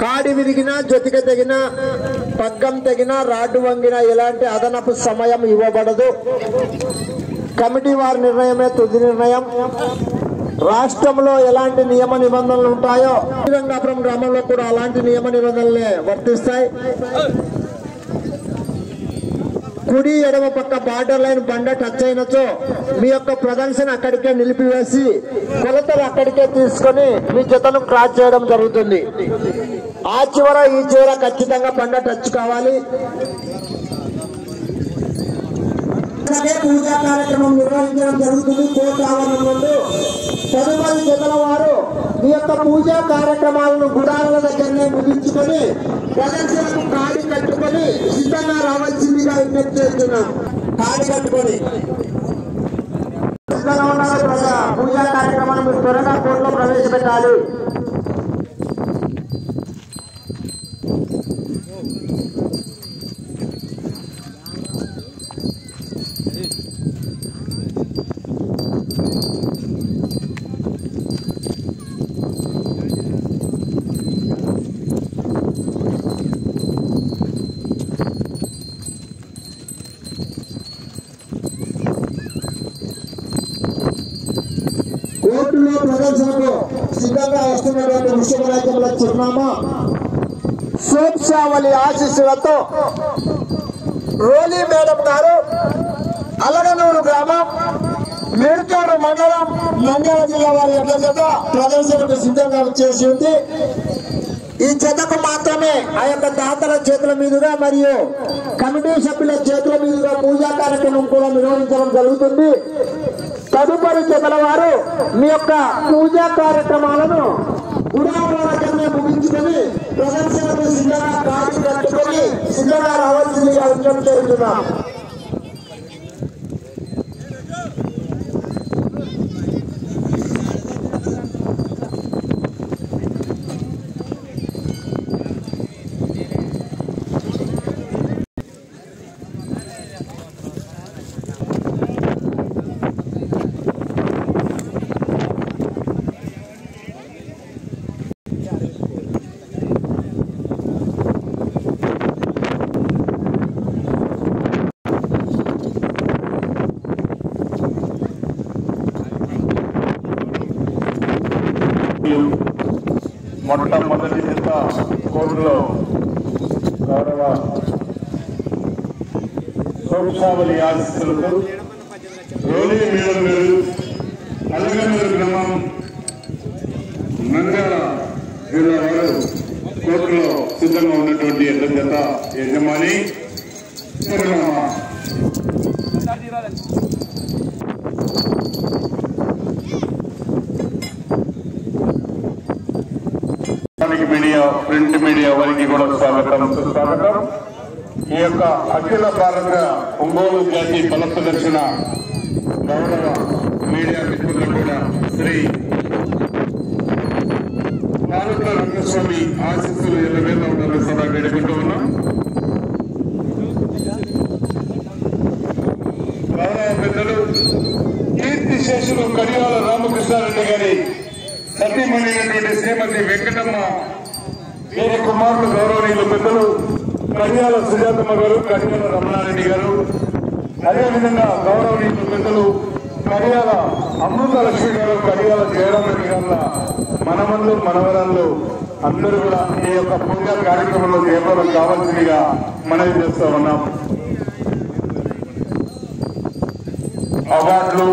కాడి విరిగినా జొతిక తెగినా పగ్గం తెగినా రాడ్డు వంగినా ఎలాంటి అదనపు సమయం ఇవ్వబడదు. కమిటీ వారి నిర్ణయమే తుది నిర్ణయం. రాష్ట్రంలో ఎలాంటి నియమ నిబంధనలు ఉంటాయో శ్రీరంగాపురం గ్రామంలో కూడా అలాంటి నియమ నిబంధనలే వర్తిస్తాయి. కుడి ఎడమ పక్క బార్డర్ లైన్ బండ టచ్ అయినచో మీ యొక్క ప్రదర్శన అక్కడికే నిలిపివేసి కొలతలు అక్కడికే తీసుకొని మీ జతను క్రాస్ చేయడం జరుగుతుంది. ఆ చివర ఈ చివర ఖచ్చితంగా బండ టచ్ కావాలి. పూజా కార్యక్రమం నిర్వహించడం జరుగుతుంది కోర్టు ఆవరణం నుండి. తదుపరి జతల వారు మీ యొక్క పూజా కార్యక్రమాలను గుడాల దగ్గరనే ముగించుకొని ప్రదర్శనకు కాడి కట్టుకొని సిద్ధంగా రావాల్సిందిగా విజ్ఞప్తి చేస్తున్నాం. కాడి కట్టుకొని సిద్ధంగా ఉన్న పూజా కార్యక్రమాన్ని మీరు త్వరగా కోర్టులో ప్రవేశపెట్టాలి. కోర్టులో ప్రదర్శనకు సిద్ధంగా వస్తున్నటువంటి వృషభరాజ్యంలో చిరునామా సోప్షావళి ఆశీస్సులతో రోలీ మేడం గారు, అలగనూరు గ్రామం, మేడ్చూరు మండలం, నంద్యాల జిల్లా వారి యొక్క జత ప్రదర్శనకు సిద్ధంగా చేసి ఉంది. ఈ జతకు మాత్రమే ఆ యొక్క దాతల చేతుల మీదుగా మరియు కమిటీ సభ్యుల చేతుల మీదుగా పూజా కార్యక్రమం కూడా నిర్వహించడం జరుగుతుంది. తదుపరి జతల వారు మీ యొక్క పూజా కార్యక్రమాలను గుడాలనే ముగించుకొని ప్రదర్శనకు సిద్ధంగా కాడి కట్టుకొని సిద్ధంగా రావాల్సిందిగా విజ్ఞప్తి చేస్తున్నాం. మొట్టమొదటి జత కోర్టులో గౌరవ సోమశావళి ఆశీస్సులతో రోలీ మేడం గారు, అలగనూరు గ్రామం, నంద్యాల జిల్లా వారు కోర్టులో సిద్ధంగా ఉన్నటువంటి ఎడ్ల జత యజమాని చిరునామా మీడియా, ప్రింట్ మీడియా వారికి కూడా స్వాగతం సుస్వాగతం. ఈ యొక్క అఖిల భారత ఒంగోలు జాతి బల ప్రదర్శన గౌరవ మీడియా మిత్రులు కూడా శ్రీ పాలకుల రంగస్వామి ఆశీస్సులు ఎల్లవేళ ఉండాలని సదా వేడుకుంటూ ఉన్నాం. గౌరవ పెద్దలు కీర్తి శేషులు కడియాల రామకృష్ణారెడ్డి గారి సతీమణి అయినటువంటి శ్రీమతి వెంకటమ్మ వీరి కుమారులు గౌరవనీయులు పెద్దలు కడియాల సుజాతమ్మ గారు, కడియాల రమణారెడ్డి గారు, అదేవిధంగా గౌరవనీయులు పెద్దలు కడియాల అమృత లక్ష్మి గారు, కడియాల జయరామరెడ్డి గారుల మనమల్లు మనవరాళ్ళు అందరూ కూడా ఈ యొక్క పూజా కార్యక్రమంలో చేపడం కావాల్సిందిగా మనవి చేస్తూ ఉన్నాం. అవార్డులు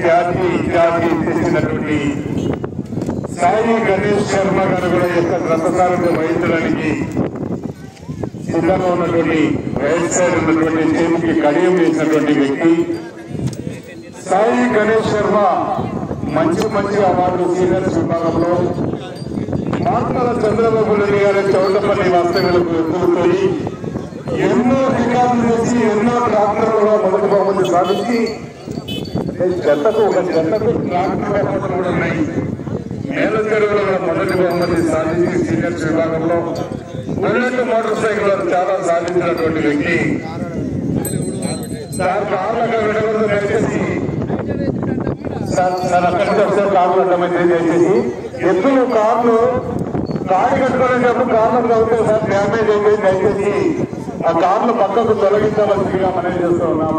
జాతి చేసినటువంటి సాయి గణేష్ శర్మ గారు కూడా యొక్క రథసారథ్యం వహించడానికి సిద్ధంగా ఉన్నటువంటి రైట్ సైడ్ ఉన్నటువంటి చేతికి కడియం వేసినటువంటి వ్యక్తి సాయి గణేష్ శర్మ మంచి అవార్డు సీనియర్స్ విభాగంలో మాట్లాడ చంద్రబాబు నాయుడు గారి చౌడపల్లి వాస్తవ్యులకు ఎదుర్కొని ఎన్నో రికార్డులు చేసి ఎన్నో ట్రాక్టర్లలో మొదటి బహుమతి సాధించి జతకు ట్రాక్టర్ బహుమతులు కూడా ఉన్నాయి. మేల చెరువులలో మొదటి బహుమతి సాధించి సీనియర్స్ విభాగంలో బుల్లెట్ మోటార్ సైకిల్ చాలా సాధించినటువంటి వ్యక్తి. సార్ కార్లకు వెళ్ళకూడదు దయచేసి, సార్ అక్కడికి ఒకసారి కార్లు అడ్డమైతే దయచేసి ఎత్తులు కార్లు కాడి కట్టుకునేటప్పుడు కార్లకు తగ్గితే సార్ డ్యామేజ్ అయిపోయింది. దయచేసి ఆ కార్లు పక్కకు తొలగించవలసిందిగా మనం చేస్తూ ఉన్నాం.